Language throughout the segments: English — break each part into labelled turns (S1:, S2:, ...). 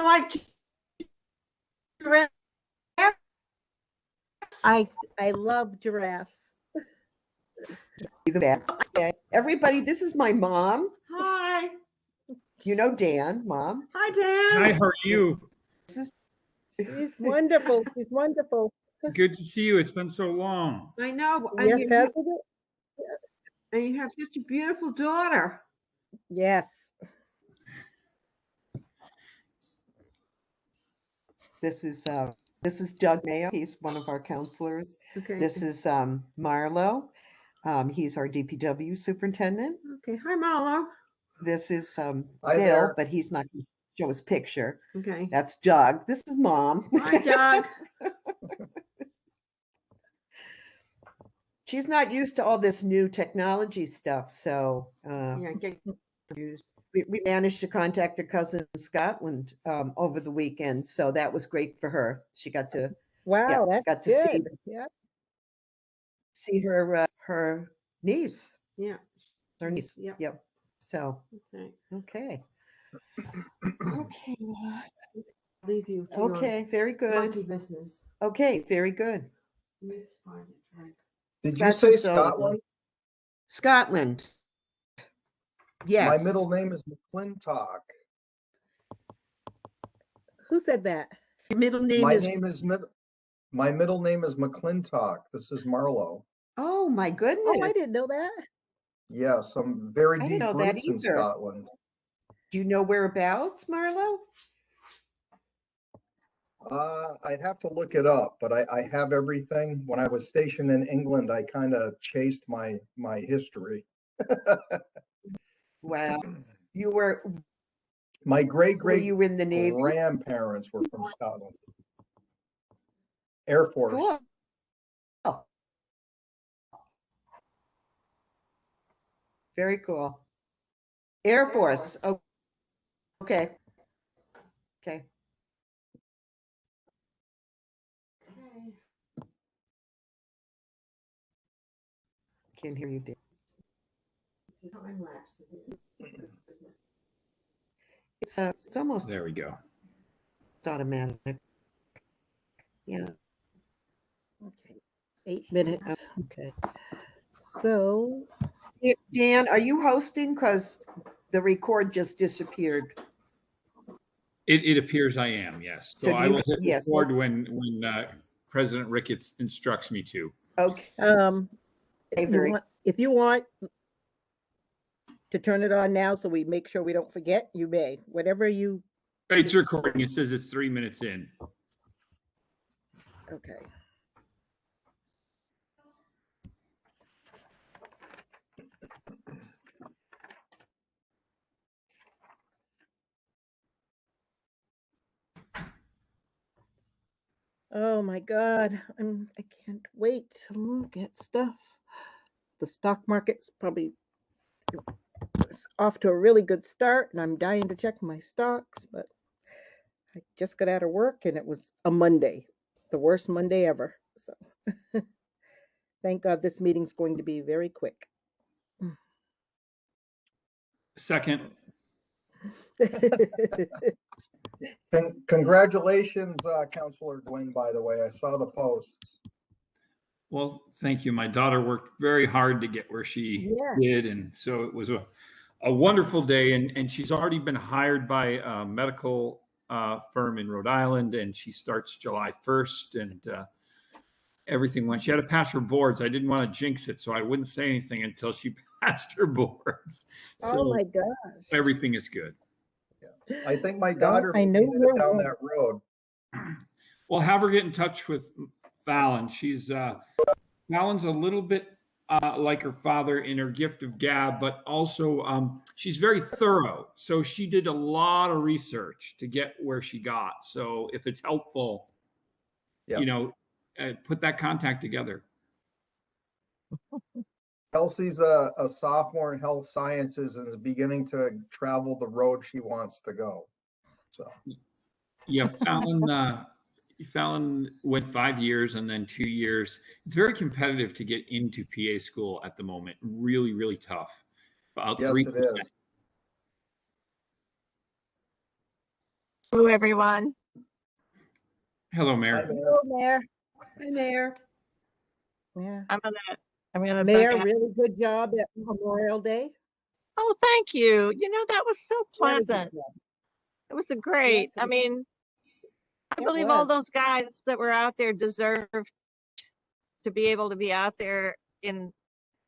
S1: like giraffes?
S2: I love giraffes.
S3: Okay. Everybody, this is my mom.
S1: Hi.
S3: You know Dan, Mom.
S1: Hi, Dan.
S4: Hi, how are you?
S2: She's wonderful. She's wonderful.
S4: Good to see you. It's been so long.
S1: I know.
S2: Yes, hasn't it?
S1: And you have such a beautiful daughter.
S2: Yes.
S3: This is Doug Mayo. He's one of our counselors.
S1: Okay.
S3: This is Marlo. He's our DPW superintendent.
S1: Okay. Hi, Marlo.
S3: This is
S5: Hi
S3: Bill,
S5: there.
S3: but he's not going to show his picture.
S1: Okay.
S3: That's Doug. This is Mom.
S1: Hi, Doug.
S3: She's not used to all this new technology stuff, so
S1: Yeah, get confused.
S3: we managed to contact her cousin in Scotland over the weekend, so that was great for her. She got to
S2: Wow, that's
S3: got to
S2: good. Yeah.
S3: see her her niece,
S1: Yeah.
S3: her niece.
S1: Yep.
S3: Yep. So
S1: Okay.
S3: okay, okay,
S1: Leave you. To your
S3: okay, very
S1: monkey
S3: good.
S1: business.
S3: Okay, very good.
S1: It's fine, it's fine.
S5: Did you say
S3: Scotch is over.
S5: Scotland?
S3: Scotland. Yes.
S5: My middle name is McClintock.
S2: Who said that?
S3: Your middle name
S5: My
S3: is.
S5: my middle name is McClintock. This is Marlo.
S3: Oh my goodness!
S2: Oh, I didn't know that.
S5: Yes, some very
S3: I
S5: deep
S3: didn't know that
S5: roots in
S3: either.
S5: Scotland.
S3: Do you know whereabouts, Marlo?
S5: I'd have to look it up, but I have everything. When I was stationed in England, I kind of chased my history.
S3: Wow. You were.
S5: My great
S3: Were you in the Navy?
S5: grandparents were from Scotland. Air Force.
S3: Cool. Oh. Very cool. Air Force. Oh, okay. Okay.
S1: Okay.
S3: Can't hear you, Dave.
S1: It's a time lapse, isn't it?
S3: It's almost
S4: There we go.
S3: automatic. Yeah.
S2: Okay. 8 minutes.
S3: Okay.
S2: So,
S3: Dan, are you hosting? Because the record just disappeared.
S4: It appears I am, yes.
S3: So
S4: So
S3: do
S4: I
S3: you-
S4: will hit
S3: yes.
S4: record when President Ricketts instructs me to.
S3: Okay.
S2: if you want to turn it on now so we make sure we don't forget, you may. Whatever you.
S4: It's recording. It says it's 3 minutes in.
S2: Okay. Oh my God, I can't wait to look at stuff. The stock market's probably off to a really good start, and I'm dying to check my stocks, but I just got out of work and it was a Monday, the worst Monday ever. So thank God this meeting's going to be very quick.
S4: Second,
S5: Congratulations, Councilor Gwynn, by the way. I saw the posts.
S4: well, thank you. My daughter worked very hard to get where she did. And so it was a wonderful day. And she's already been hired by a medical firm in Rhode Island, and she starts July 1st. And everything went. She had to pass her boards. I didn't want to jinx it, so I wouldn't say anything until she passed her boards. So
S2: Oh my gosh.
S4: everything is good.
S5: I think my daughter
S2: I know
S5: may be headed
S2: you're
S5: down
S2: right.
S5: that road.
S4: Well, have her get in touch with Fallon. She's Fallon's a little bit like her father in her gift of gab, but also she's very thorough. So she did a lot of research to get where she got. So if it's helpful,
S5: Yeah.
S4: you know, put that contact together.
S5: Kelsey's a sophomore in health sciences and is beginning to travel the road she wants to go. So
S4: Yeah, Fallon went 5 years and then 2 years. It's very competitive to get into PA school at the moment. Really, really tough. About
S5: yes,
S4: 3%.
S5: it is.
S6: Hello, everyone.
S4: Hello,
S5: Hi,
S4: Mayor.
S5: Mayor.
S2: Hello, Mayor.
S3: Hi, Mayor.
S2: Yeah.
S6: I'm gonna
S2: Mayor,
S6: bug out.
S2: really good job at Memorial Day.
S6: Oh, thank you. You know, that was so
S2: Very good
S6: pleasant.
S2: job.
S6: It was a great.
S2: Yes,
S6: I mean, I
S2: it
S6: believe all
S2: was.
S6: those guys that were out there deserve to be able to be out there in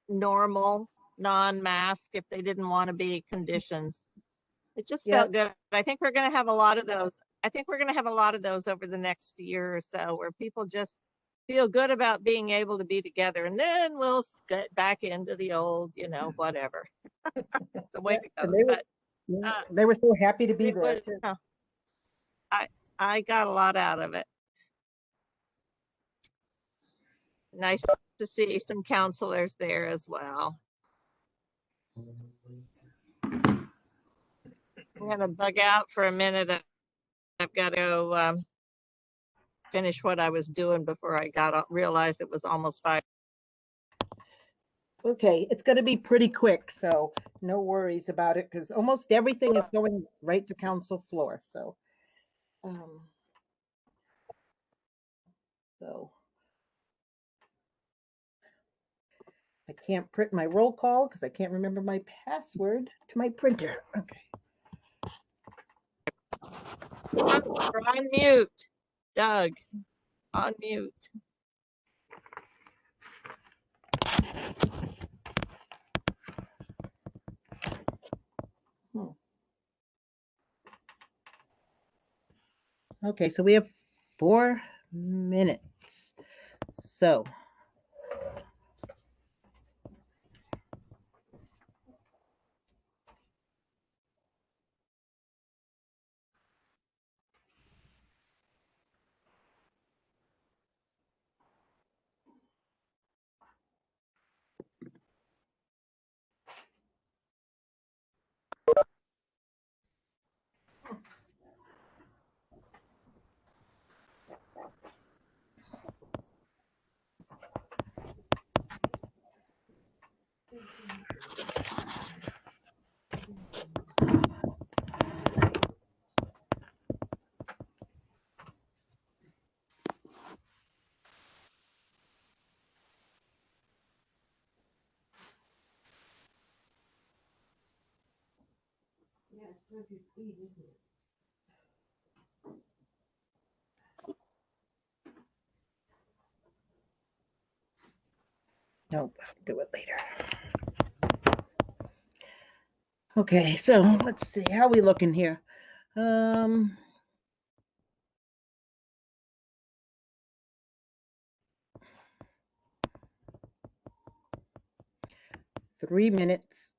S6: normal, non-mask if they didn't want to be conditions. It just felt good. I think we're going to have a lot of those. I think we're going to have a lot of those over the next year or so where people just feel good about being able to be together, and then we'll get back into the old, whatever. The way it
S2: And
S6: goes. But
S2: they were so happy to be
S6: it
S2: there
S6: was,
S2: too.
S6: I got a lot out of it. Nice to see some counselors there as well. I'm gonna bug out for a minute. I've got to go finish what I was doing before I realized it was almost 5.
S2: Okay, it's going to be pretty quick, so no worries about it because almost everything is going right to council floor. So I can't print my roll call because I can't remember my password to my printer. Okay.
S6: You're on mute, Doug. On mute.
S2: Okay, so we have 4 minutes. So
S1: Yeah, it's time to eat, isn't it?
S2: nope, I'll do it later. Okay, so let's see how we looking here. 3 minutes.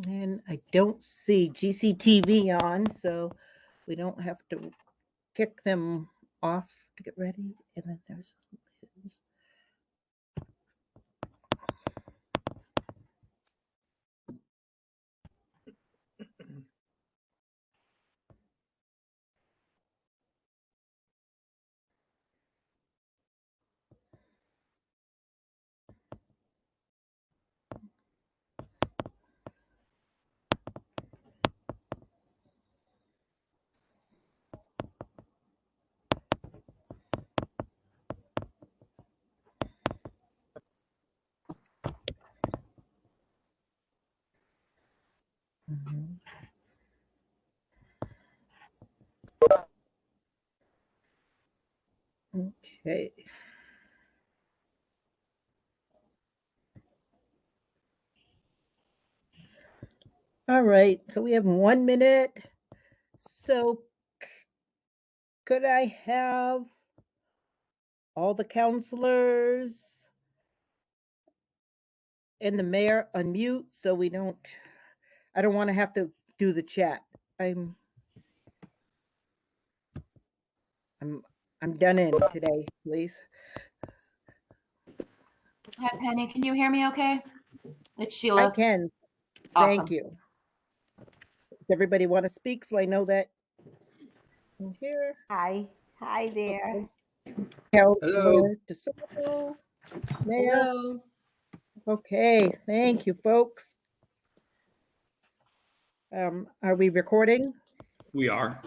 S2: And I don't see GCTV on, so we don't have to kick them off to get ready. And then there's Liz. Mhm. Okay. All right, so we have 1 minute. So could I have all the counselors and the mayor unmute so we don't, I don't want to have to do the chat. I'm done in today, please.
S7: Hi, Penny. Can you hear me okay? It's
S2: I
S7: Sheila.
S2: can.
S7: Awesome.
S2: Thank you. Does everybody want to speak so I know that I'm here?
S8: Hi. Hi there.
S2: Councilor DeSoto, Mayor.
S3: Hello.
S2: Okay, thank you, folks. Are we recording?
S4: We are.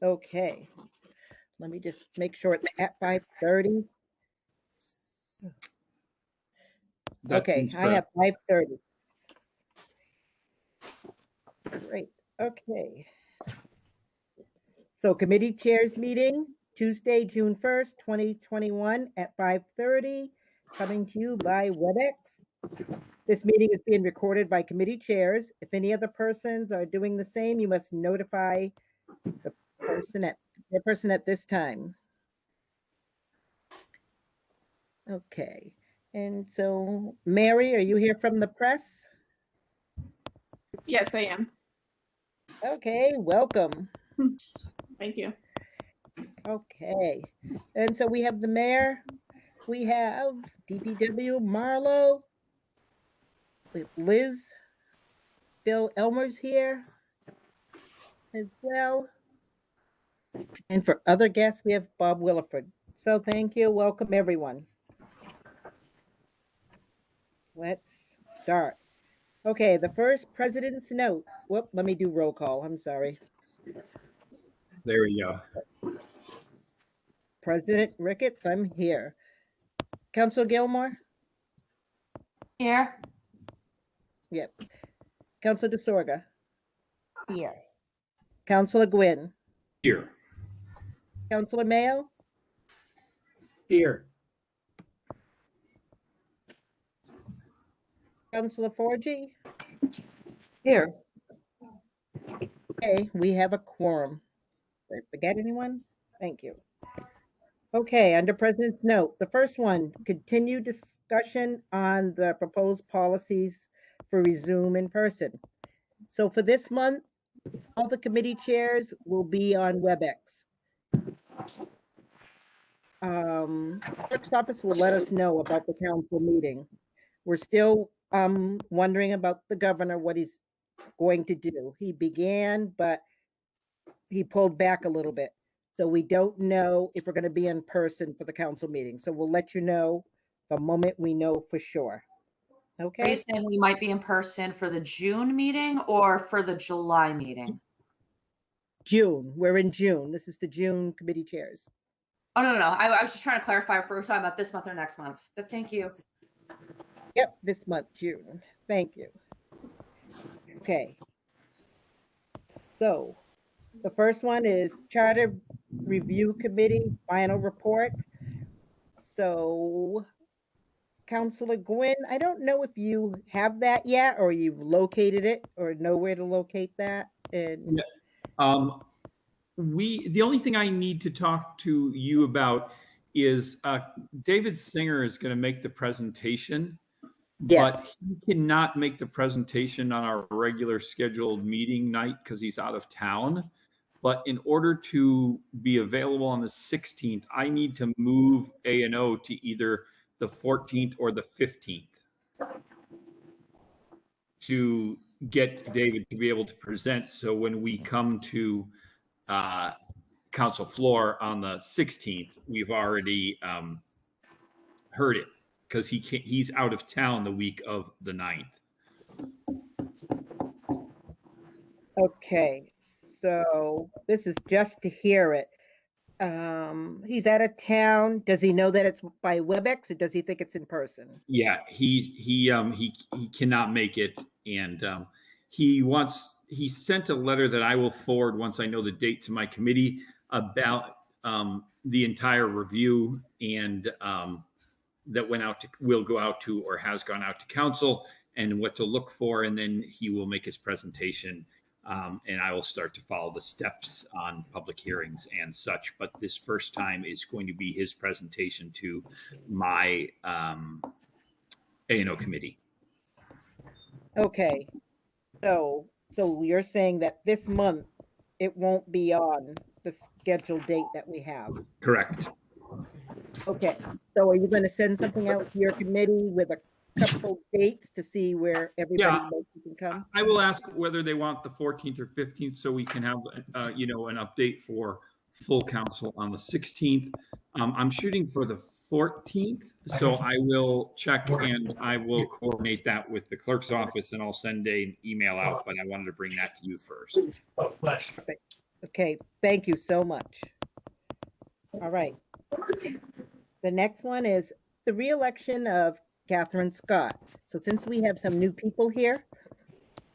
S2: Okay. Let me just make sure it's at 5:30.
S4: That
S2: Okay,
S4: seems
S2: I have
S4: correct.
S2: 5:30. Great, okay. So committee chairs meeting, Tuesday, June 1st, 2021 at 5:30, coming to you by WebEx. This meeting is being recorded by committee chairs. If any other persons are doing the same, you must notify the person at this time. Okay, and so Mary, are you here from the press?
S9: Yes, I am.
S2: Okay, welcome.
S9: Thank you.
S2: Okay, and so we have the mayor, we have DPW Marlo, with Liz, Bill Elmer's here as well. And for other guests, we have Bob Williford. So thank you, welcome everyone. Let's start. Okay, the first president's note. Whoop, let me do roll call, I'm sorry.
S4: There we go.
S2: President Ricketts, I'm here. Councilor Gilmore?
S7: Here.
S2: Yep. Councilor DeSorga?
S8: Here.
S2: Councilor Gwynn?
S4: Here.
S2: Councilor Mayo?
S5: Here.
S2: Councilor Forgy?
S3: Here.
S2: Okay, we have a quorum. Did I forget anyone? Thank you. Okay, under President's note, the first one, continue discussion on the proposed policies for resume in person. So for this month, all the committee chairs will be on WebEx. Clerk's office will let us know about the council meeting. We're still wondering about the governor, what he's going to do. He began, but he pulled back a little bit. So we don't know if we're going to be in person for the council meeting. So we'll let you know the moment we know for sure.
S7: Are you
S2: Okay,
S7: saying we might be in person for the June meeting or for the July meeting?
S2: June, we're in June. This is the June committee chairs.
S7: Oh, no. I was just trying to clarify if we were talking about this month or next month, but thank you.
S2: Yep, this month, June. Thank you. Okay. So the first one is Charter Review Committee final report. So Councilor Gwynn, I don't know if you have that yet or you've located it or know where to locate that. And
S4: The only thing I need to talk to you about is David Singer is going to make the presentation,
S2: yes,
S4: but he cannot make the presentation on our regular scheduled meeting night because he's out of town. But in order to be available on the 16th, I need to move A&O to either the 14th or the 15th to get David to be able to present. So when we come to council floor on the 16th, we've already heard it because he's out of town the week of the 9th.
S2: okay. So this is just to hear it. He's out of town. Does he know that it's by WebEx or does he think it's in person?
S4: Yeah, he cannot make it, and he sent a letter that I will forward once I know the date to my committee about the entire review, and that will go out to or has gone out to council and what to look for, and then he will make his presentation. And I will start to follow the steps on public hearings and such. But this first time is going to be his presentation to my A&O committee.
S2: Okay. So you're saying that this month it won't be on the scheduled date that we have.
S4: Correct.
S2: Okay. So are you going to send something out to your committee with a couple dates to see where everybody
S4: Yeah.
S2: can come?
S4: I will ask whether they want the 14th or 15th so we can have, you know, an update for full council on the 16th. I'm shooting for the 14th, so I will check and I will coordinate that with the clerk's office and I'll send an email out, but I wanted to bring that to you first.
S2: Okay, thank you so much. All right. The next one is the reelection of Catherine Scott. So since we have some new people here,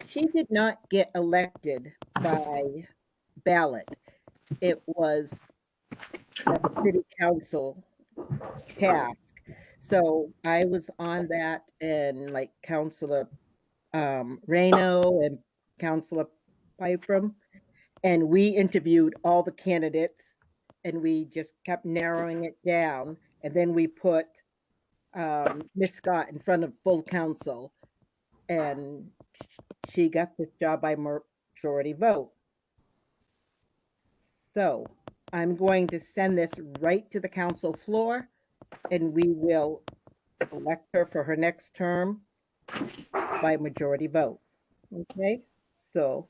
S2: she did not get elected by ballot. It was a city council task. So I was on that, and like Councilor Reno and Councilor Pyfrom, and we interviewed all the candidates and we just kept narrowing it down. And then we put Miss Scott in front of full council, and she got this job by majority vote. So I'm going to send this right to the council floor, and we will elect her for her next term by majority vote. Okay, so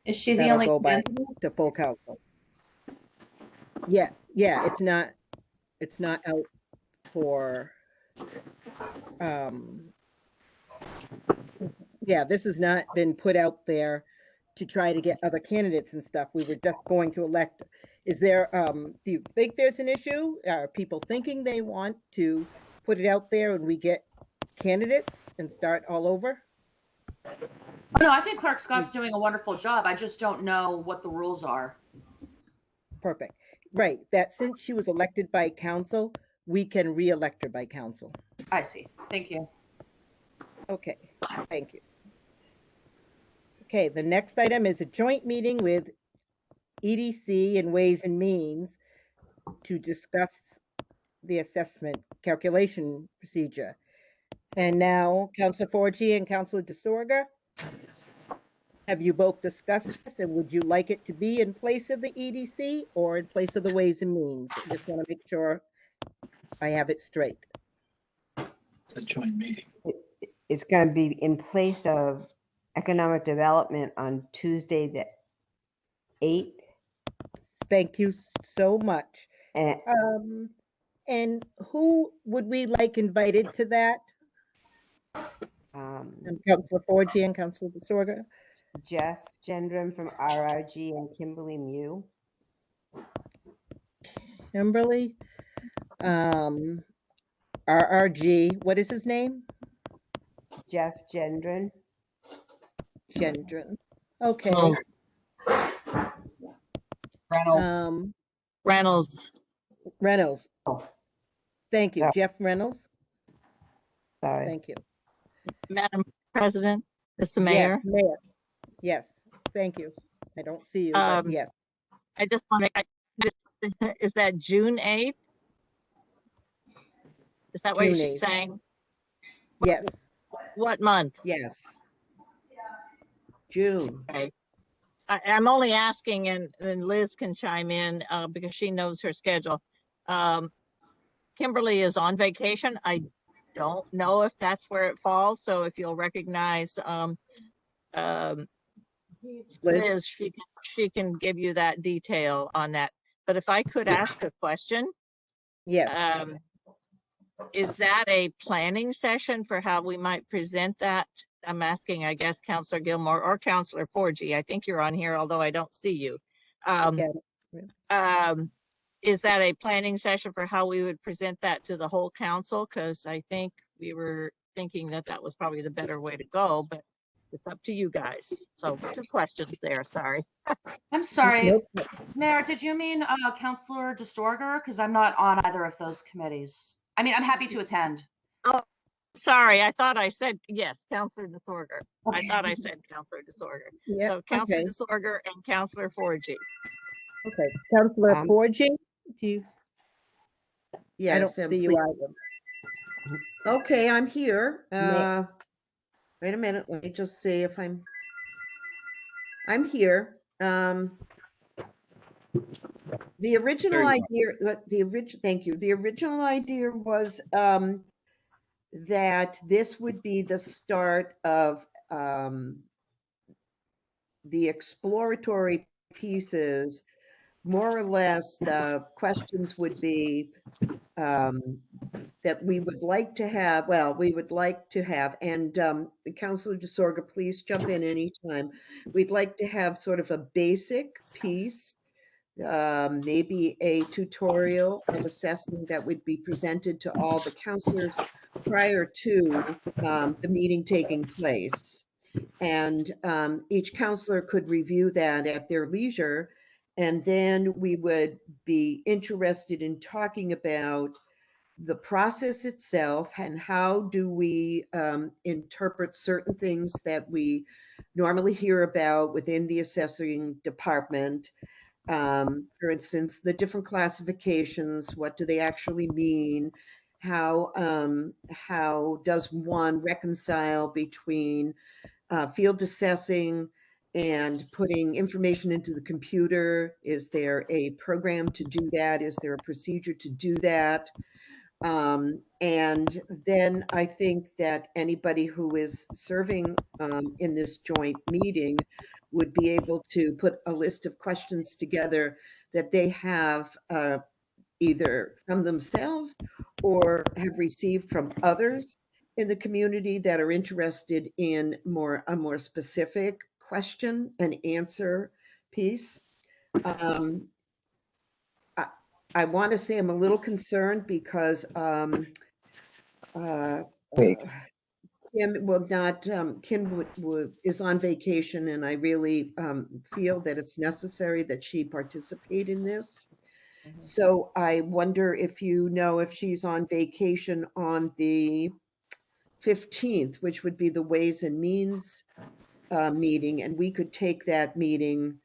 S7: Is she the
S2: that'll
S7: only
S2: go by
S7: candidate?
S2: to full council. Yeah, it's not out for yeah, this has not been put out there to try to get other candidates and stuff. We were just going to elect. Is there, do you think there's an issue? Are people thinking they want to put it out there and we get candidates and start all over?
S7: Oh, no, I think Clerk Scott's doing a wonderful job. I just don't know what the rules are.
S2: Perfect. Right, that since she was elected by council, we can re-elect her by council.
S7: I see. Thank you.
S2: Okay, thank you. Okay, the next item is a joint meeting with EDC and Ways and Means to discuss the assessment calculation procedure. And now, Councilor Forgy and Councilor DeSorga, have you both discussed this, and would you like it to be in place of the EDC or in place of the Ways and Means? I just want to make sure I have it straight.
S10: A joint meeting.
S8: It's going to be in place of economic development on Tuesday the 8th.
S2: Thank you so much.
S8: And
S2: And who would we like invited to that? And Councilor Forgy and Councilor DeSorga?
S8: Jeff Gendron from RRG and Kimberly Mew.
S2: Kimberly, RRG, what is his name?
S8: Jeff Gendron.
S2: Gendron. Okay.
S6: Reynolds.
S2: Reynolds.
S8: Oh.
S2: Thank you,
S8: Yeah.
S2: Jeff Reynolds.
S8: Sorry.
S2: Thank you.
S6: Madam President, Mr. Mayor.
S2: Yes, Mayor. Yes, thank you. I don't see you, but yes.
S6: I just want to, is that June 8th? Is that what
S2: June
S6: she's
S2: 8th.
S6: saying?
S2: Yes,
S6: What month?
S3: Yes. June.
S6: Okay. I'm only asking, and Liz can chime in because she knows her schedule. Kimberly is on vacation. I don't know if that's where it falls. So if you'll recognize Liz, she can give you that detail on that. But if I could ask a question,
S2: yes.
S6: is that a planning session for how we might present that? I'm asking, I guess, Councilor Gilmore or Councilor Forgy. I think you're on here, although I don't see you. Is that a planning session for how we would present that to the whole council? Because I think we were thinking that that was probably the better way to go, but it's up to you guys. So 2 questions there, sorry.
S7: I'm sorry.
S2: Nope.
S7: Mayor, did you mean Councilor DeSorger? Because I'm not on either of those committees. I mean, I'm happy to attend.
S6: Oh, sorry. I thought I said, yes, Councilor DeSorger. I thought I said Councilor DeSorger.
S2: Yeah,
S6: So Councilor
S2: okay.
S6: DeSorger and Councilor Forgy.
S2: Okay, Councilor Forgy, do you? I
S3: Yes.
S2: don't see you either.
S3: Okay, I'm here. Wait a minute. Let me just see if I'm here. The original idea, thank you. The original idea was that this would be the start of the exploratory pieces. More or less, the questions would be that we would like to have, and Councilor DeSorga, please jump in anytime. We'd like to have sort of a basic piece, maybe a tutorial of assessing that would be presented to all the councilors prior to the meeting taking place. And each counselor could review that at their leisure. And then we would be interested in talking about the process itself and how do we interpret certain things that we normally hear about within the assessing department. For instance, the different classifications, what do they actually mean? How does one reconcile between field assessing and putting information into the computer? Is there a program to do that? Is there a procedure to do that? And then I think that anybody who is serving in this joint meeting would be able to put a list of questions together that they have either from themselves or have received from others in the community that are interested in a more specific question and answer piece. I want to say I'm a little concerned because Kim will not, Kim is on vacation, and I really feel that it's necessary that she participate in this. So I wonder if you know if she's on vacation on the 15th, which would be the Ways and Means meeting, and we could take that meeting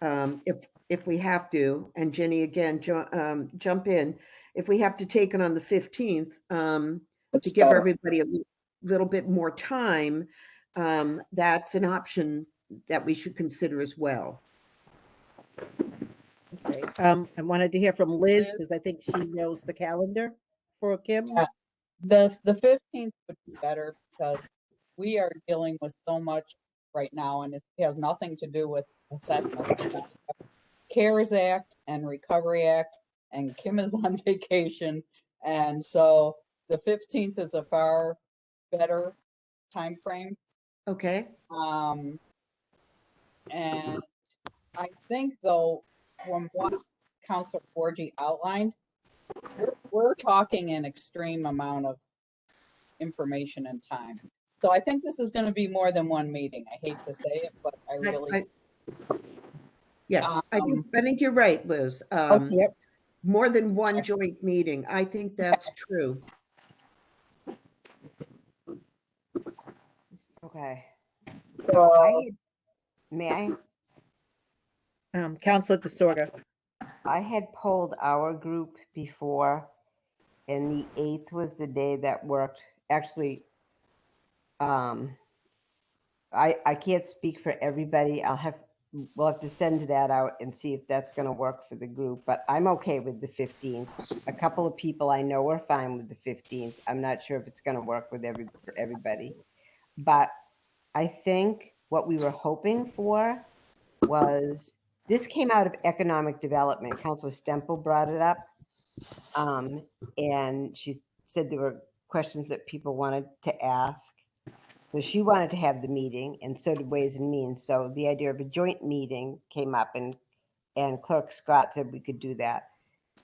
S3: if we have to. And Jenny, again, jump in. If we have to take it on the 15th to give everybody a little bit more time, that's an option that we should consider as well.
S2: Okay. I wanted to hear from Liz because I think she knows the calendar for Kim.
S11: Yeah. The 15th would be better because we are dealing with so much right now, and it has nothing to do with assessments. CARES Act and Recovery Act, and Kim is on vacation, and so the 15th is a far better time frame.
S3: Okay.
S11: And I think, though, from what Councilor Forgy outlined, we're talking an extreme amount of information and time. So I think this is going to be more than one meeting. I hate to say it, but I really.
S3: Yes, I think you're right, Liz.
S2: Yep.
S3: More than one joint meeting. I think that's true.
S8: Okay. So may I?
S2: Councilor DeSorga.
S8: I had polled our group before, and the 8th was the day that worked. Actually, I can't speak for everybody. We'll have to send that out and see if that's going to work for the group, but I'm okay with the 15th. A couple of people I know are fine with the 15th. I'm not sure if it's going to work with everybody, but I think what we were hoping for was, this came out of economic development. Councilor Stempel brought it up. And she said there were questions that people wanted to ask. So she wanted to have the meeting, and so did Ways and Means. So the idea of a joint meeting came up, and Clerk Scott said we could do that.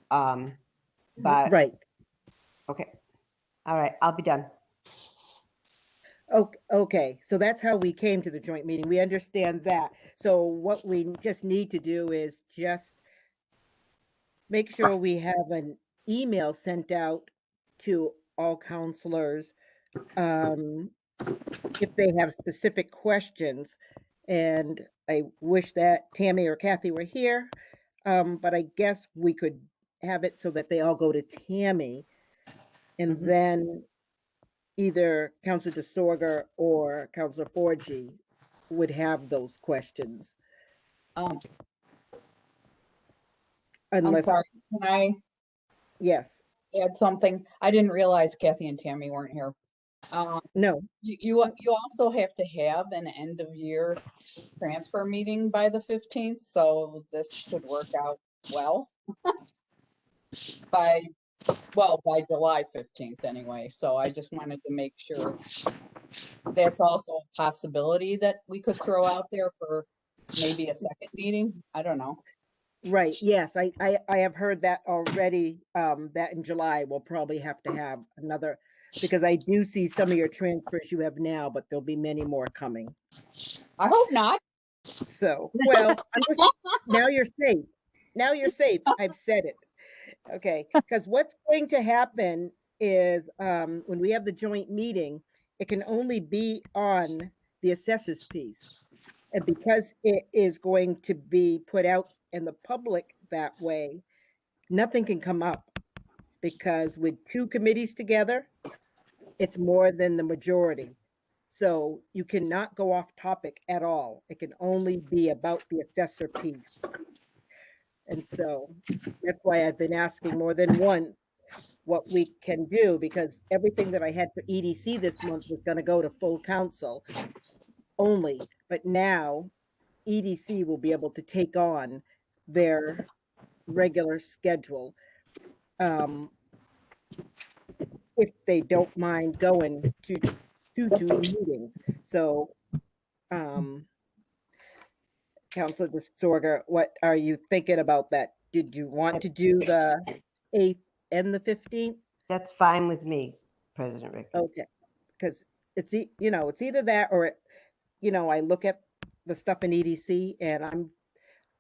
S8: But
S2: Right.
S8: okay. All right, I'll be done.
S2: Okay, so that's how we came to the joint meeting. We understand that. So what we just need to do is just make sure we have an email sent out to all counselors if they have specific questions. And I wish that Tammy or Kathy were here, but I guess we could have it so that they all go to Tammy, and then either Councilor DeSorga or Councilor Forgy would have those questions.
S11: I'm
S2: Unless,
S11: sorry, can I?
S2: yes.
S11: add something? I didn't realize Kathy and Tammy weren't here.
S2: No,
S11: You also have to have an end of year transfer meeting by the 15th, so this should work out well. By July 15th anyway, so I just wanted to make sure that's also a possibility that we could throw out there for maybe a second meeting. I don't know.
S2: right, yes, I have heard that already, that in July we'll probably have to have another, because I do see some of your transfers you have now, but there'll be many more coming.
S11: I hope not.
S2: So, well, now you're safe. Now you're safe. I've said it. Okay, because what's going to happen is when we have the joint meeting, it can only be on the assessors piece. And because it is going to be put out in the public that way, nothing can come up. Because with two committees together, it's more than the majority. So you cannot go off topic at all. It can only be about the assessor piece. And so that's why I've been asking more than one what we can do, because everything that I had for EDC this month was going to go to full council only. But now EDC will be able to take on their regular schedule if they don't mind going to two meetings. So, Councilor DeSorga, what are you thinking about that? Did you want to do the 8th and the 15th?
S8: That's fine with me, President Ricketts.
S2: Okay, because it's it's either that or I look at the stuff in EDC and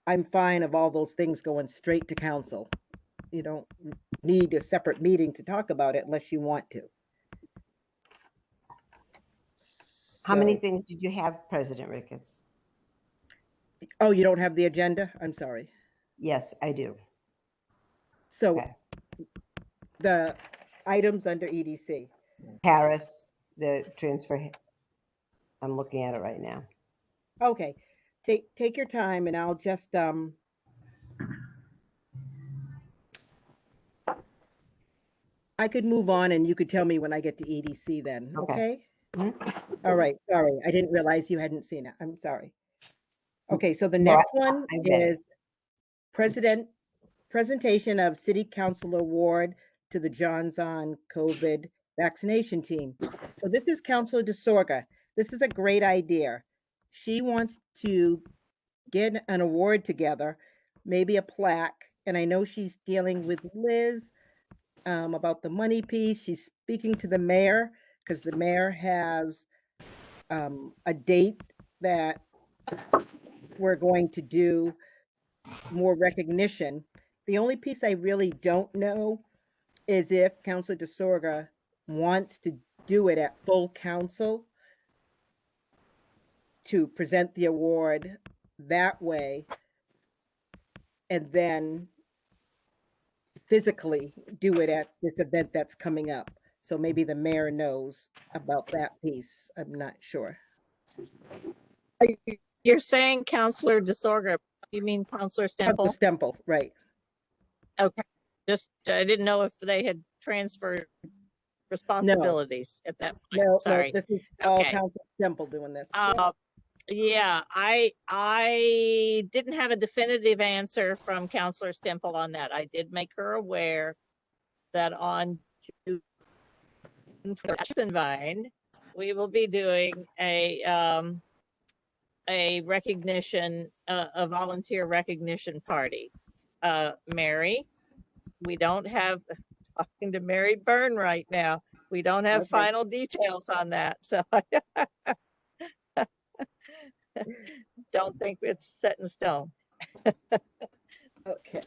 S2: I'm fine of all those things going straight to council. You don't need a separate meeting to talk about it unless you want to.
S8: How many
S2: So-
S8: things did you have, President Ricketts?
S2: Oh, you don't have the agenda? I'm sorry.
S8: Yes, I do.
S2: So
S8: Okay.
S2: the items under EDC.
S8: Paris, the transfer. I'm looking at it right now.
S2: Okay, take your time, and I'll just I could move on, and you could tell me when I get to EDC. Then, okay?
S8: Mhm.
S2: All right. Sorry, I didn't realize you hadn't seen it. I'm sorry. Okay, so the
S8: No,
S2: next one
S8: I get it.
S2: is presentation of City Council Award to the Johnson COVID vaccination team. So this is Councilor DeSorga. This is a great idea. She wants to get an award together, maybe a plaque, and I know she's dealing with Liz about the money piece. She's speaking to the mayor because the mayor has a date that we're going to do more recognition. The only piece I really don't know is if Councilor DeSorga wants to do it at full council to present the award that way, and then physically do it at this event that's coming up. So maybe the mayor knows about that piece. I'm not sure.
S6: You're saying Counselor DeSorga, you mean Counselor
S2: Councilor
S6: Stemple?
S2: Stemple, right.
S6: Okay, just, I didn't know if they had transferred responsibilities at that point.
S2: No,
S6: Sorry.
S2: this is all
S6: Okay.
S2: Councilor Stemple doing this.
S6: Yeah, I didn't have a definitive answer from Counselor Stemple on that. I did make her aware that on June Vine, we will be doing a recognition, a volunteer recognition party. Mary, we don't have, talking to Mary Byrne right now, we don't have
S2: Okay.
S6: final details on that, so don't think it's set in stone.
S2: Okay.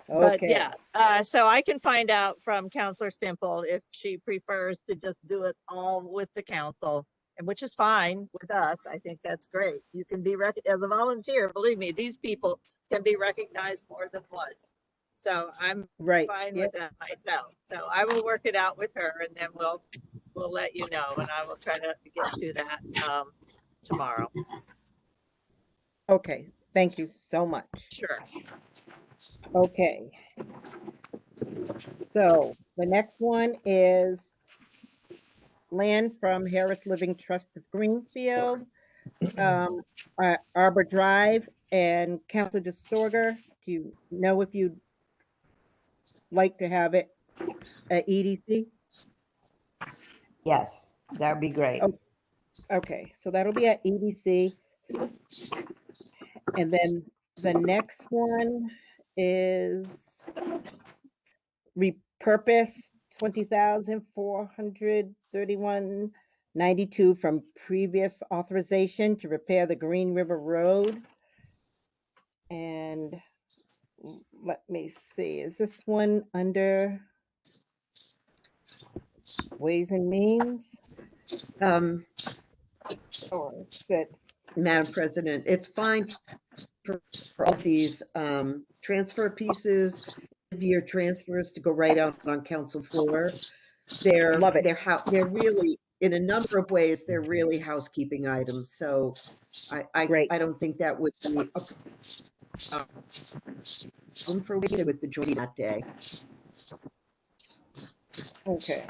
S6: But
S2: Okay.
S6: yeah, so I can find out from Counselor Stemple if she prefers to just do it all with the council, and which is fine with us. I think that's great. You can be as a volunteer. Believe me, these people can be recognized more than once. So I'm
S2: Right.
S6: fine
S2: Yep.
S6: with that myself. So I will work it out with her, and then we'll let you know, and I will try to get to that tomorrow.
S2: Okay. Thank you so much.
S6: Sure.
S2: Okay. So the next one is land from Harris Living Trust of Greenfield, Arbor Drive, and Council DeSorger. Do you know if you'd like to have it at EDC?
S8: Yes, that'd be great.
S2: Oh, okay, so that'll be at EDC. And then the next one is repurpose 20,431.92 from previous authorization to repair the Green River Road. And let me see, is this one under Ways and Means? Or is it?
S3: Madam President, it's fine for all these transfer pieces, your transfers to go right out on council floor.
S2: Love it.
S3: They're really, in a number of ways, they're really housekeeping items. So I
S2: Great.
S3: don't think that would be a problem for with the joint that day.
S2: Okay.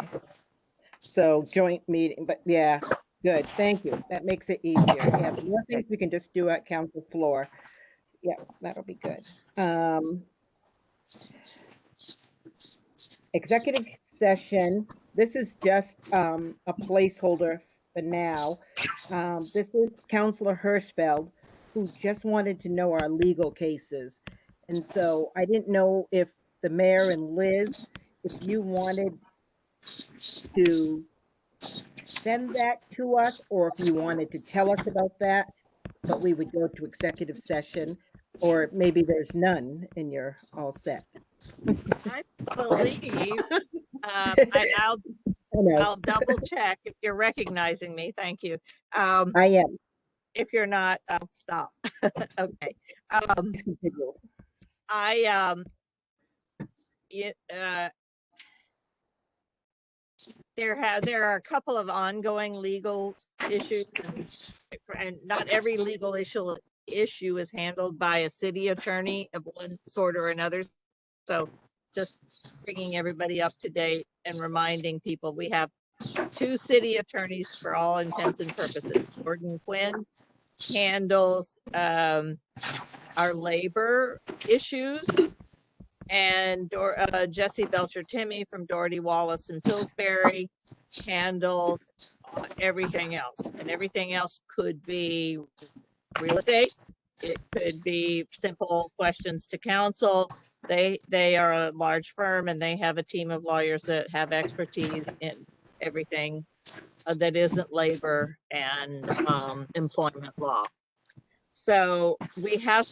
S2: So joint meeting, but yeah, good. Thank you. That makes it easier. Yeah, the more things we can just do at council floor. Yeah, that'll be good. Executive session. This is just a placeholder for now. This is Councilor Hirschfeld, who just wanted to know our legal cases. And so I didn't know if the mayor and Liz, if you wanted to send that to us, or if you wanted to tell us about that, but we would go to executive session, or maybe there's none and you're all set.
S6: I believe, I'll double check if you're recognizing me. Thank you.
S2: I am.
S6: If you're not, I'll stop. Okay.
S2: Please continue.
S6: There are a couple of ongoing legal issues, and not every legal issue is handled by a city attorney of one sort or another. So just bringing everybody up to date and reminding people we have 2 city attorneys for all intents and purposes. Gordon Quinn handles our labor issues, and Jesse Belcher-Timmy from Doherty, Wallace, and Pillsbury handles everything else. And everything else could be real estate. It could be simple questions to council. They are a large firm, and they have a team of lawyers that have expertise in everything that isn't labor and employment law. So we have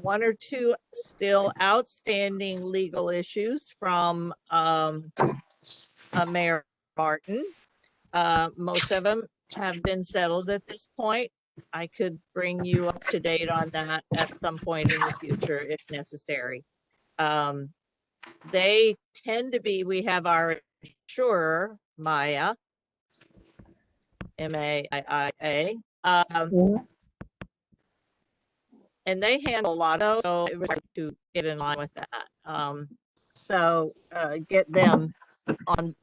S6: 1 or 2 still outstanding legal issues from Mayor Martin. Most of them have been settled at this point. I could bring you up to date on that at some point in the future if necessary. They tend to be, we have our insurer, Maya, M-A-I-I-A, and they handle a lot of, so it was hard to get in line with that. So get them on,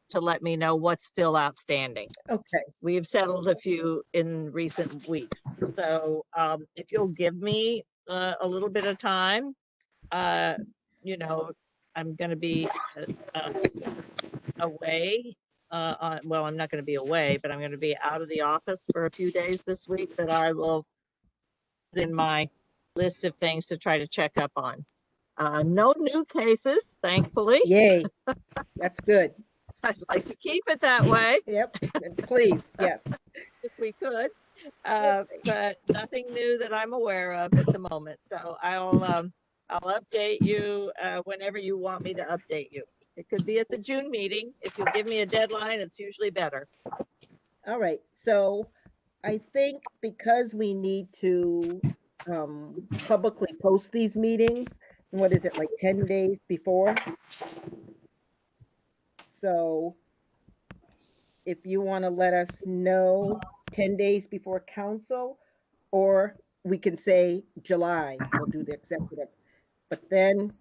S6: to let me know what's still outstanding.
S2: Okay.
S6: We've settled a few in recent weeks. So if you'll give me a little bit of time, I'm going to be away. Well, I'm not going to be away, but I'm going to be out of the office for a few days this week that I will put in my list of things to try to check up on. No new cases, thankfully.
S2: Yay. That's good.
S6: I'd like to keep it that way.
S2: Yep. Please. Yes.
S6: If we could, but nothing new that I'm aware of at the moment. So I'll update you whenever you want me to update you. It could be at the June meeting. If you give me a deadline, it's usually better.
S2: All right. So I think because we need to publicly post these meetings, what is it, like 10 days before? So if you want to let us know 10 days before council, or we can say July, we'll do the executive. But then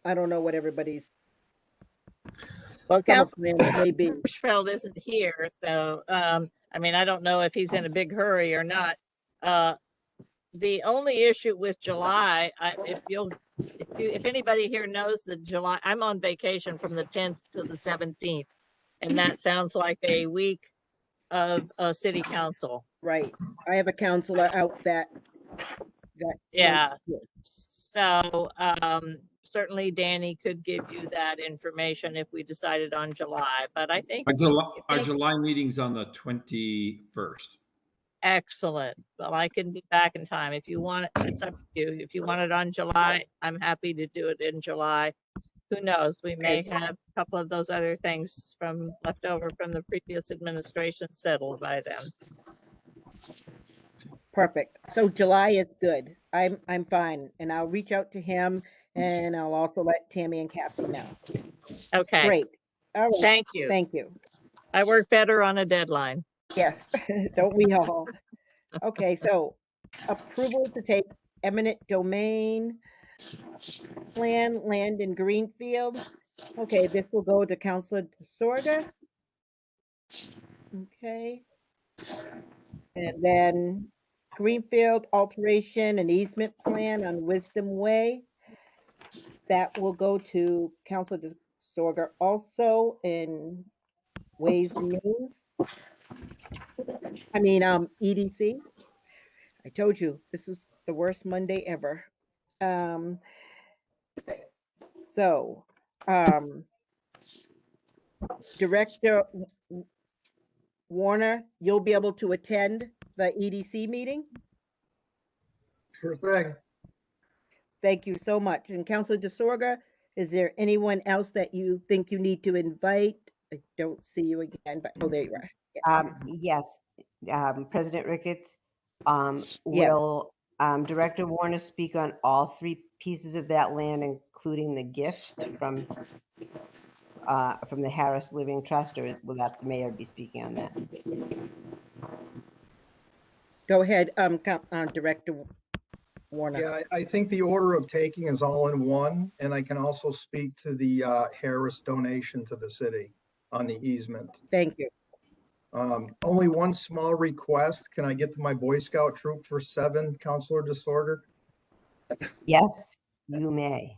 S2: I don't know what everybody's
S6: Well,
S2: summer
S6: Councilor
S2: plans may be.
S6: Hirschfeld isn't here, so, I mean, I don't know if he's in a big hurry or not. The only issue with July, if anybody here knows that July, I'm on vacation from the 10th to the 17th, and that sounds like a week of city council.
S2: Right. I have a counselor out that.
S6: Yeah. So, certainly Danny could give you that information if we decided on July, but I think.
S4: Our July meeting's on the 21st.
S6: Excellent. Well, I can be back in time. If you want it, it's up to you. If you want it on July, I'm happy to do it in July. Who knows? We may have a couple of those other things from left over from the previous administration settled by then.
S2: Perfect. So July is good. I'm fine, and I'll reach out to him, and I'll also let Tammy and Kathy know.
S6: Okay.
S2: Great. All right.
S6: Thank you.
S2: Thank you.
S6: I work better on a deadline.
S2: Yes, don't we all? Okay, so approval to take eminent domain plan land in Greenfield. Okay, this will go to Councilor DeSorga. Okay. And then Greenfield alteration and easement plan on Wisdom Way. That will go to Councilor DeSorga also in Ways and Means. I mean, EDC. I told you this was the worst Monday ever. So, Director Warner, you'll be able to attend the EDC meeting?
S5: Sure thing.
S2: Thank you so much. And Councilor DeSorga, is there anyone else that you think you need to invite? I don't see you again, but oh, there you are.
S8: Yes, President Ricketts,
S2: Yes.
S8: will Director Warner speak on all three pieces of that land, including the gift from the Harris Living Trust, or will that the mayor be speaking on that?
S2: Go ahead, Director Warner.
S5: Yeah, I think the order of taking is all in one, and I can also speak to the Harris donation to the city on the easement.
S2: Thank you.
S5: Only one small request. Can I get to my Boy Scout troop for 7, Councilor DeSorga?
S8: Yes, you may.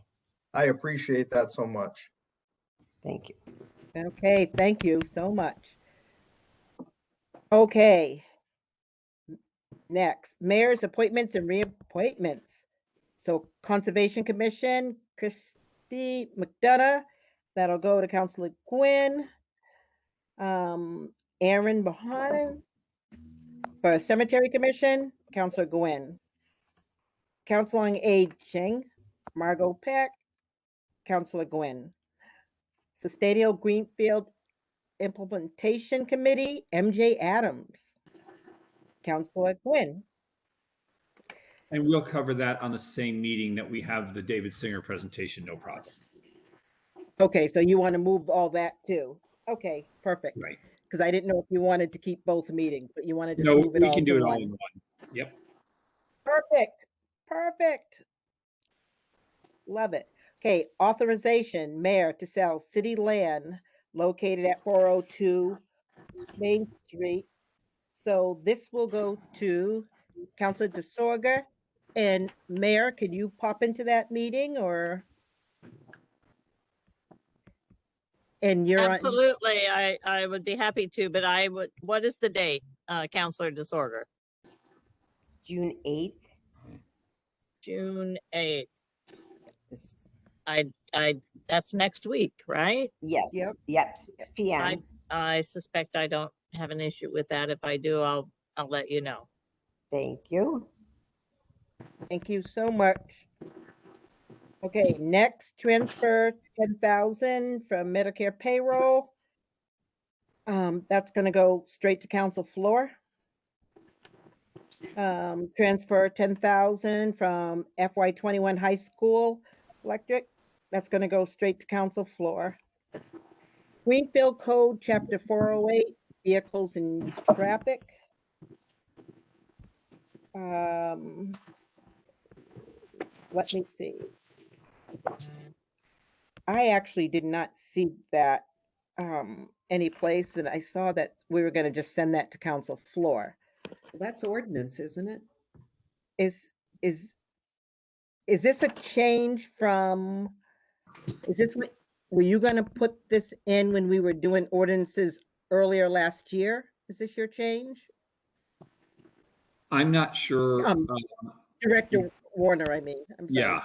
S5: I appreciate that so much.
S8: Thank you.
S2: Okay, thank you so much. Okay. Next, mayor's appointments and reappointments. So Conservation Commission, Christy McDonough, that'll go to Councilor Quinn. Aaron Bahan. For Cemetery Commission, Councilor Gwynn. Council on Aging, Margot Peck, Councilor Gwynn. Sustainable Greenfield Implementation Committee, MJ Adams, Councilor Gwynn.
S4: And we'll cover that on the same meeting that we have the David Singer presentation, no problem.
S2: Okay, so you want to move all that too? Okay, perfect.
S4: Right.
S2: Because I didn't know if you wanted to keep both meetings, but you wanted to
S4: No,
S2: move it
S4: we
S2: all
S4: can
S2: to
S4: do it
S2: one.
S4: all in one. Yep.
S2: Perfect. Perfect. Love it. Okay, authorization, mayor to sell city land located at 402 Main Street. So this will go to Councilor DeSorga. And Mayor, can you pop into that meeting or? And you're on,
S6: Absolutely. I would be happy to, but what is the date, Councilor DeSorga?
S8: June 8th.
S6: June 8th.
S8: This-
S6: That's next week, right?
S8: Yes.
S2: Yep.
S8: Yep. 6 p.m.
S6: I suspect I don't have an issue with that. If I do, I'll let you know.
S8: Thank you.
S2: thank you so much. Okay, next transfer 10,000 from Medicare payroll. That's gonna go straight to council floor. Transfer 10,000 from FY21 high school electric. That's gonna go straight to council floor. Greenfield Code, Chapter 408, vehicles and traffic. Let me see. I actually did not see that any place, and I saw that we were going to just send that to council floor.
S3: That's ordinance, isn't it?
S2: Is is is this a change from? Is this what were you going to put this in when we were doing ordinances earlier last year? Is this your change?
S4: I'm not sure.
S2: Director Warner, I mean, I'm sorry.
S4: Yeah,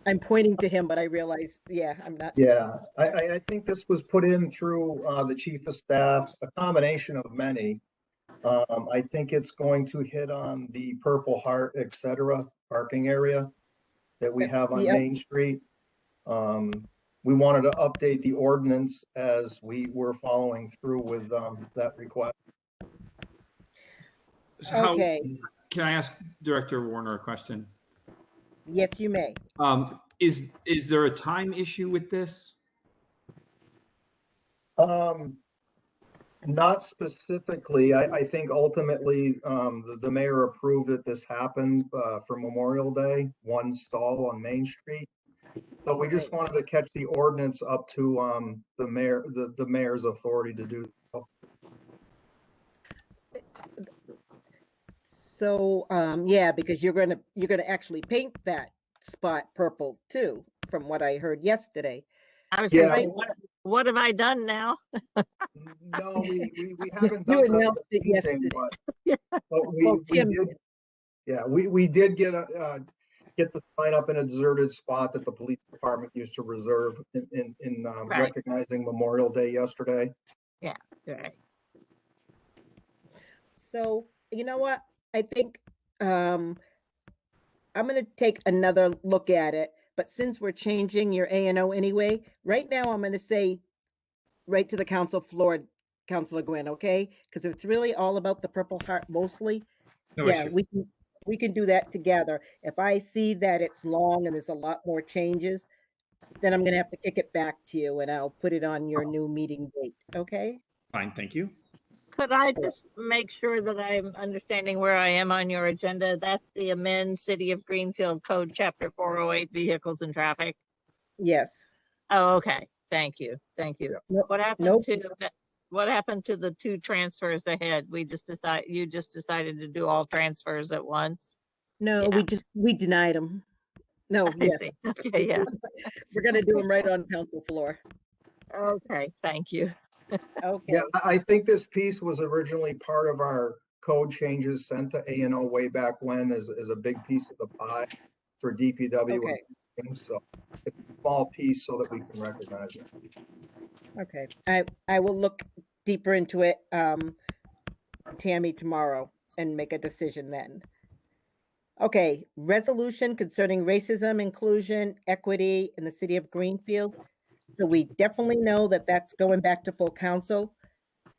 S2: I'm pointing to him, but I realize, yeah, I'm not.
S5: Yeah, I think this was put in through the chief of staff, a combination of many. I think it's going to hit on the Purple Heart, et cetera, parking area that we have on
S2: Yep.
S5: Main Street. We wanted to update the ordinance as we were following through with that request.
S4: so how,
S2: Okay,
S4: can I ask Director Warner a question?
S2: yes, you may.
S4: Is there a time issue with this?
S5: Not specifically. I think ultimately the mayor approved that this happens for Memorial Day, one stall on Main Street. So we just wanted to catch the ordinance up to the mayor, the mayor's authority to do so.
S2: So, yeah, because you're gonna actually paint that spot purple too, from what I heard yesterday.
S6: I was
S5: Yeah.
S6: gonna say, what have I done now?
S5: No, we haven't
S2: You
S5: done the
S2: announced it
S5: painting,
S2: yesterday.
S5: but
S2: Well,
S5: we
S2: Tim
S5: did. Yeah, we did get the sign up in a deserted spot that the police department used to reserve in
S6: Right.
S5: recognizing Memorial Day yesterday.
S6: Yeah, right.
S2: So, you know what? I think I'm going to take another look at it. But since we're changing your A&O anyway, right now I'm going to say right to the council floor, Councilor Gwynn, okay? Because it's really all about the Purple Heart mostly.
S4: No
S2: Yeah,
S4: issue.
S2: we can do that together. If I see that it's long and there's a lot more changes, then I'm going to have to kick it back to you and I'll put it on your new meeting date, okay?
S4: Fine, thank you.
S6: Could I just make sure that I'm understanding where I am on your agenda? That's the amend City of Greenfield Code Chapter 408 Vehicles and Traffic.
S2: Yes.
S6: Oh, okay. Thank you. Thank you.
S2: No,
S6: What happened
S2: nope.
S6: to what happened to the two transfers ahead? You just decided to do all transfers at once.
S2: No,
S6: Yeah.
S2: we denied them. No,
S6: I
S2: yeah,
S6: see. Okay, yeah.
S2: we're going to do them right on council floor.
S6: Okay, thank you.
S2: Okay.
S5: Yeah, I think this piece was originally part of our code changes sent to A&O way back when as a big piece of the pie for DPW.
S2: Okay.
S5: So it's a small piece so that we can recognize it.
S2: Okay. I will look deeper into it, Tammy, tomorrow and make a decision then. Okay, resolution concerning racism, inclusion, equity in the city of Greenfield. So we definitely know that that's going back to full council.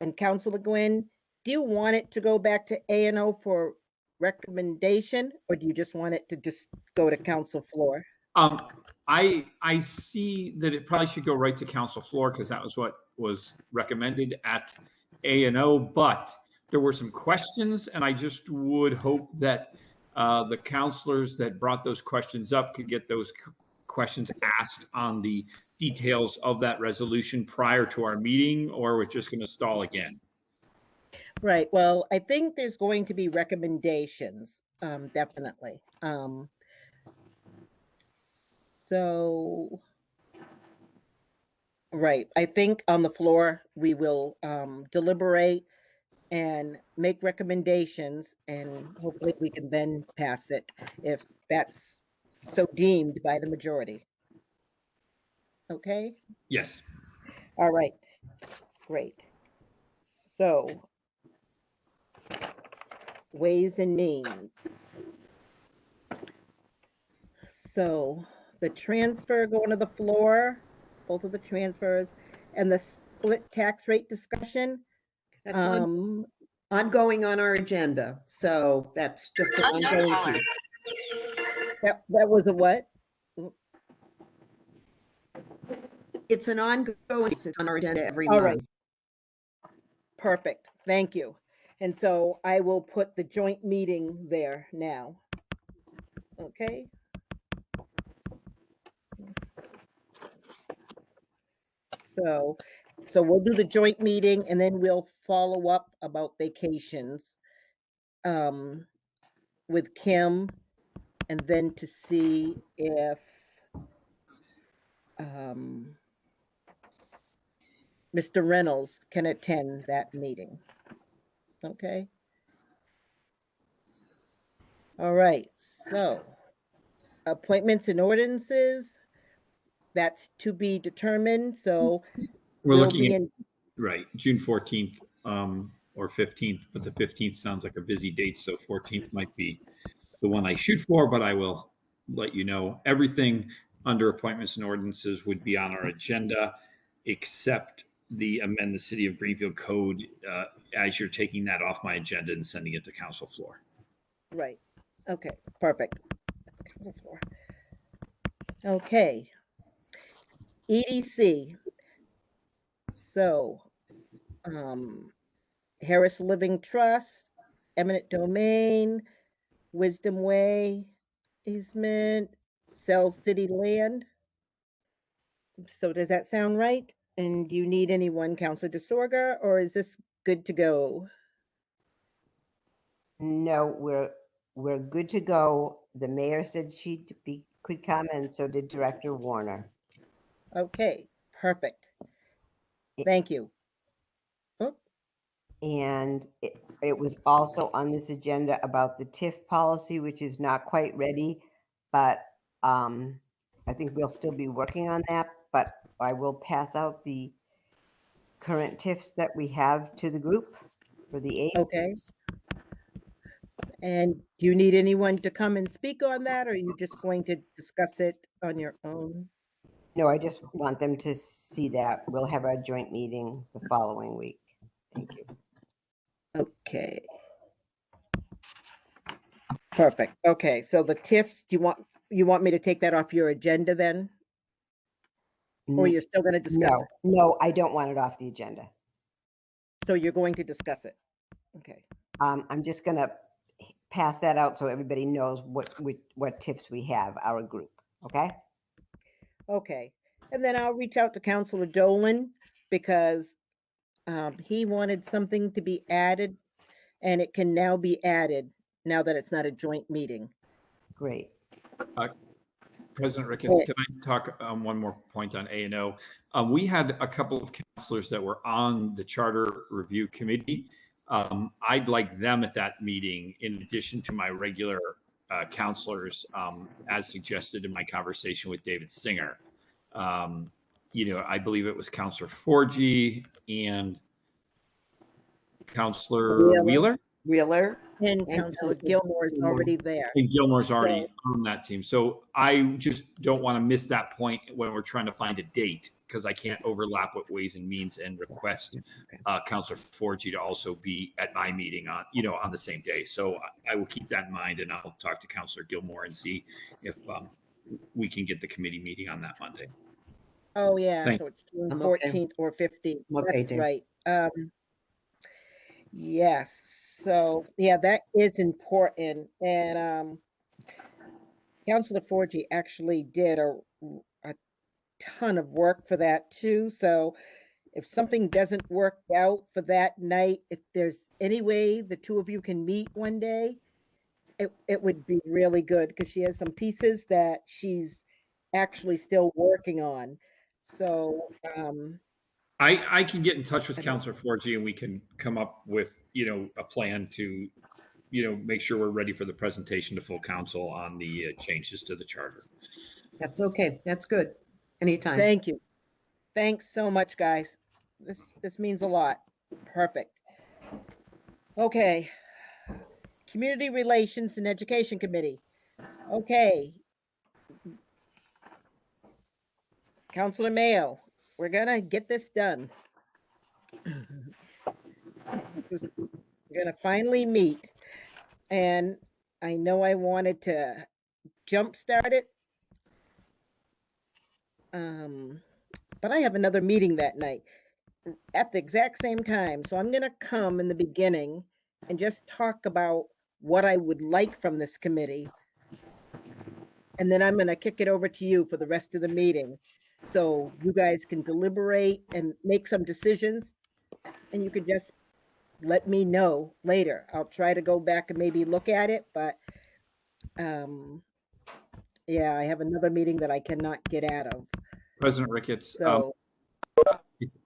S2: And Councilor Gwynn, do you want it to go back to A&O for recommendation, or do you just want it to just go to council floor?
S4: I see that it probably should go right to council floor because that was what was recommended at A&O, but there were some questions and I just would hope that the counselors that brought those questions up could get those questions asked on the details of that resolution prior to our meeting, or we're just going to stall again.
S2: Right. Well, I think there's going to be recommendations, definitely. So, right. I think on the floor, we will deliberate and make recommendations, and hopefully we can then pass it if that's so deemed by the majority. Okay?
S4: Yes.
S2: All right. Great. So, ways and means. So the transfer going to the floor, both of the transfers, and the split tax rate discussion.
S3: That's ongoing on our agenda. So that's just an ongoing piece.
S2: That was a what?
S3: It's an ongoing piece. It's on our agenda every
S2: All
S3: month.
S2: right. Perfect. Thank you. And so I will put the joint meeting there now. Okay. So we'll do the joint meeting and then we'll follow up about vacations with Kim, and then to see if Mr. Reynolds can attend that meeting. Okay. All right. So appointments and ordinances, that's to be determined. So
S4: We're
S2: we'll
S4: looking
S2: be
S4: at,
S2: in,
S4: right, June 14th or 15th, but the 15th sounds like a busy date, so 14th might be the one I shoot for, but I will let you know. Everything under appointments and ordinances would be on our agenda, except the amend the City of Greenfield Code as you're taking that off my agenda and sending it to council floor.
S2: right. Okay, perfect. Council floor. Okay. EDC. So, Harris Living Trust, eminent domain, Wisdom Way, easement, Cell City land. So does that sound right? And do you need anyone, Councilor DeSorga, or is this good to go?
S8: No, we're good to go. The mayor said could come, and so did Director Warner.
S2: Okay, perfect. Thank you. Oh,
S8: And it was also on this agenda about the TIF policy, which is not quite ready, but I think we'll still be working on that, but I will pass out the current TIFs that we have to the group for the 8th.
S2: okay. And do you need anyone to come and speak on that, or are you just going to discuss it on your own?
S8: No, I just want them to see that. We'll have our joint meeting the following week. Thank you.
S2: Okay. Perfect. Okay, so the TIFs, do you want me to take that off your agenda then? Or you're still going to discuss
S8: No,
S2: it?
S8: no, I don't want it off the agenda.
S2: So you're going to discuss it? Okay.
S8: I'm just gonna pass that out so everybody knows what TIFs we have, our group, okay?
S2: Okay. And then I'll reach out to Councilor Dolan because he wanted something to be added, and it can now be added now that it's not a joint meeting.
S8: Great.
S4: President Ricketts, can I talk one more point on A&O? We had a couple of counselors that were on the Charter Review Committee. I'd like them at that meeting, in addition to my regular counselors, as suggested in my conversation with David Singer. I believe it was Counselor Forgy and Counselor Wheeler.
S2: And Councilor Gilmore is already there.
S4: And Gilmore's already on that team. So I just don't want to miss that point when we're trying to find a date, because I can't overlap with Ways and Means and request Counselor Forgy to also be at my meeting on the same day. So I will keep that in mind, and I'll talk to Counselor Gilmore and see if we can get the committee meeting on that Monday.
S2: Oh, yeah.
S4: Thank
S2: So it's June
S3: I'm okay.
S2: 14th or 15th.
S3: Okay,
S2: That's
S3: Dave.
S2: right. Yes. So yeah, that is important. And Councilor Forgy actually did a ton of work for that too. So if something doesn't work out for that night, if there's any way the two of you can meet one day, it would be really good, because she has some pieces that she's actually still working on. So
S4: I can get in touch with Counselor Forgy, and we can come up with a plan to make sure we're ready for the presentation to full council on the changes to the charter.
S3: That's okay. That's good. Anytime.
S2: thank you. Thanks so much, guys. This means a lot. Perfect. Okay. Community Relations and Education Committee. Okay. Councilor Mayo, we're gonna get this done. We're gonna finally meet. And I know I wanted to jumpstart it. But I have another meeting that night at the exact same time. So I'm gonna come in the beginning and just talk about what I would like from this committee. And then I'm gonna kick it over to you for the rest of the meeting. So you guys can deliberate and make some decisions, and you could just let me know later. I'll try to go back and maybe look at it, but yeah, I have another meeting that I cannot get out of.
S4: President Ricketts,
S2: So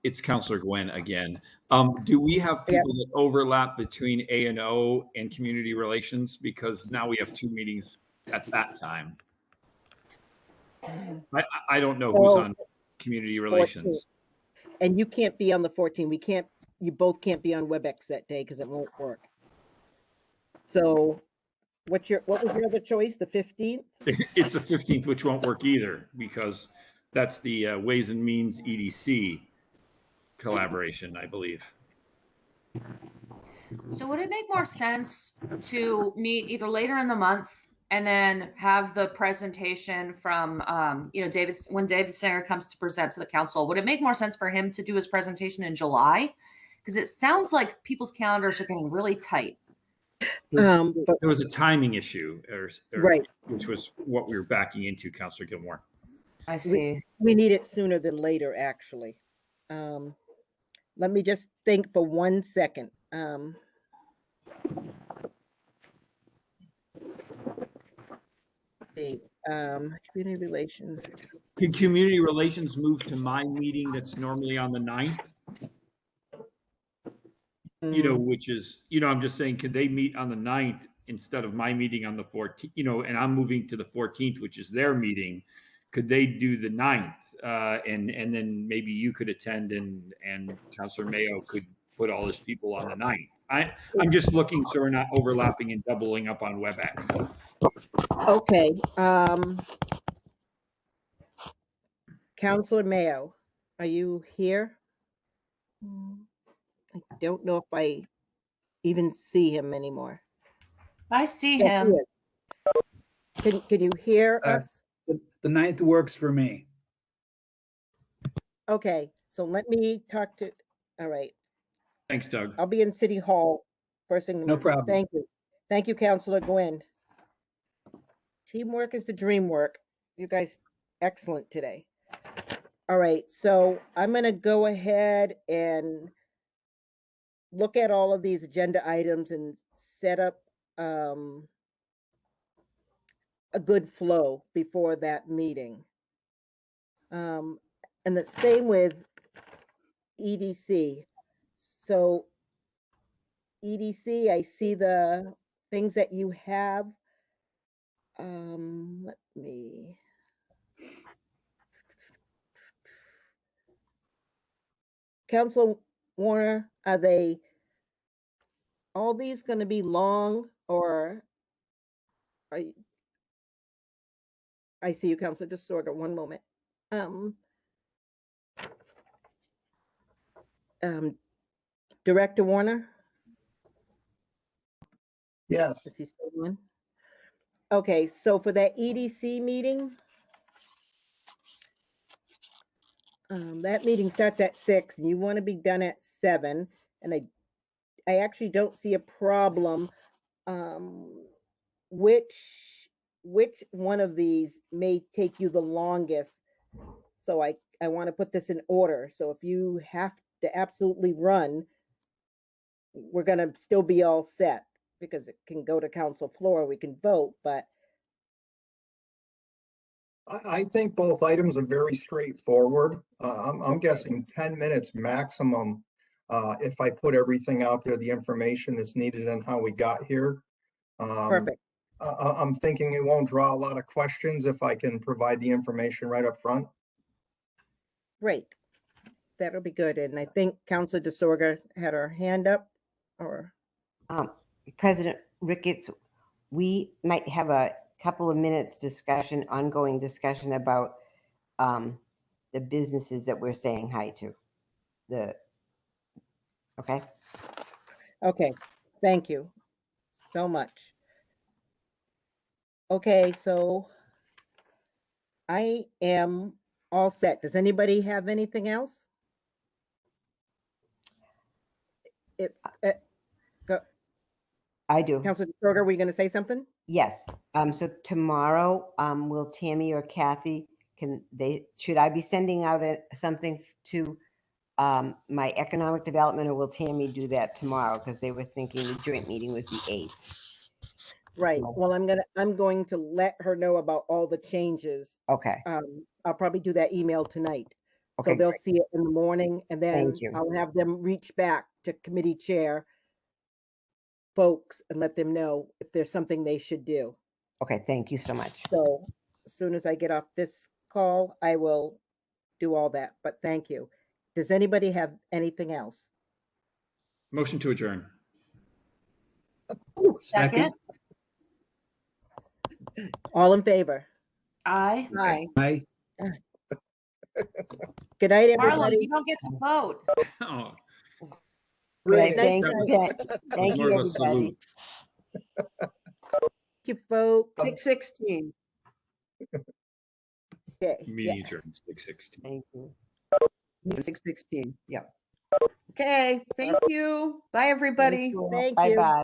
S4: it's Counselor Gwen again. Do we have
S2: Yeah.
S4: people that overlap between A&O and community relations? Because now we have 2 meetings at that time. I don't know who's
S2: Oh,
S4: on community relations.
S2: and you can't be on the 14th. You both can't be on WebEx that day because it won't work. So what was your other choice? The 15th?
S4: It's the 15th, which won't work either, because that's the Ways and Means EDC collaboration, I believe.
S7: So would it make more sense to meet either later in the month and then have the presentation from, when David Singer comes to present to the council? Would it make more sense for him to do his presentation in July? Because it sounds like people's calendars are getting really tight.
S4: There was a timing issue,
S2: Right.
S4: which was what we were backing into, Councilor Gilmore.
S7: I see.
S2: We need it sooner than later, actually. Let me just think for 1 second. Community relations.
S4: Can community relations move to my meeting that's normally on the 9th? Which is, I'm just saying, could they meet on the 9th instead of my meeting on the 14th? And I'm moving to the 14th, which is their meeting. Could they do the 9th? And then maybe you could attend and Councilor Mayo could put all his people on the 9th. I'm just looking so we're not overlapping and doubling up on WebEx.
S2: Okay. Councilor Mayo, are you here? I don't know if I even see him anymore.
S7: I see
S2: Yes,
S7: him.
S2: he is. Can you hear us?
S10: The 9th works for me.
S2: Okay, so let me talk to, all right.
S4: Thanks, Doug.
S2: I'll be in City Hall first thing in the
S10: No
S2: morning.
S10: problem.
S2: Thank you. Thank you, Councilor Gwen. Teamwork is the dream work. You guys, excellent today. All right, so I'm gonna go ahead and look at all of these agenda items and set up a good flow before that meeting. And the same with EDC. So EDC, I see the things that you have. Let me. Councilor Warner, are they all these going to be long, or are you, I see you, Councilor Disorder. One moment. Director Warner?
S5: Yes.
S2: Is he still on? Okay, so for that EDC meeting, that meeting starts at 6 and you want to be done at 7. And I actually don't see a problem. Which one of these may take you the longest? So I want to put this in order. So if you have to absolutely run, we're going to still be all set because it can go to council floor. We can vote, but
S5: I think both items are very straightforward. I'm guessing 10 minutes maximum if I put everything out there, the information that's needed and how we got here.
S2: perfect.
S5: I'm thinking it won't draw a lot of questions if I can provide the information right up front.
S2: Great. That'll be good. And I think Councilor Disorder had her hand up, or
S8: President Ricketts, we might have a couple of minutes ongoing discussion about the businesses that we're saying hi to. Okay.
S2: okay. Thank you so much. Okay, so I am all set. Does anybody have anything else? If go,
S8: I do.
S2: Councilor Disorder, were you going to say something?
S8: Yes. So tomorrow, will Tammy or Kathy should I be sending out something to my economic development, or will Tammy do that tomorrow? Because they were thinking the joint meeting was the 8th.
S2: Right.
S8: So,
S2: Well, I'm going to let her know about all the changes.
S8: okay,
S2: I'll probably do that email tonight. So
S8: Okay,
S2: they'll
S8: great.
S2: see it in the morning, and then
S8: Thank you.
S2: I'll have them reach back to committee chair folks and let them know if there's something they should do.
S8: Okay, thank you so much.
S2: So as soon as I get off this call, I will do all that, but thank you. Does anybody have anything else?
S4: Motion to adjourn.
S7: Second.
S2: All in favor?
S7: Aye.
S3: Hi.
S10: Aye.
S2: Good night,
S7: Marlo,
S2: everybody.
S7: you don't get to vote.
S4: Oh,
S8: Great,
S2: Nice
S8: thank
S2: night.
S8: you. Thank
S4: more
S8: you,
S4: of a
S8: everybody.
S4: salute.
S2: Thank you, folks.
S3: 6:16.
S2: Okay, yeah.
S4: Meeting adjourned, 6:16.
S8: Thank you.
S3: 6:16. Yep. Okay. Thank you. Bye, everybody.
S2: Thank you.
S8: Bye-bye.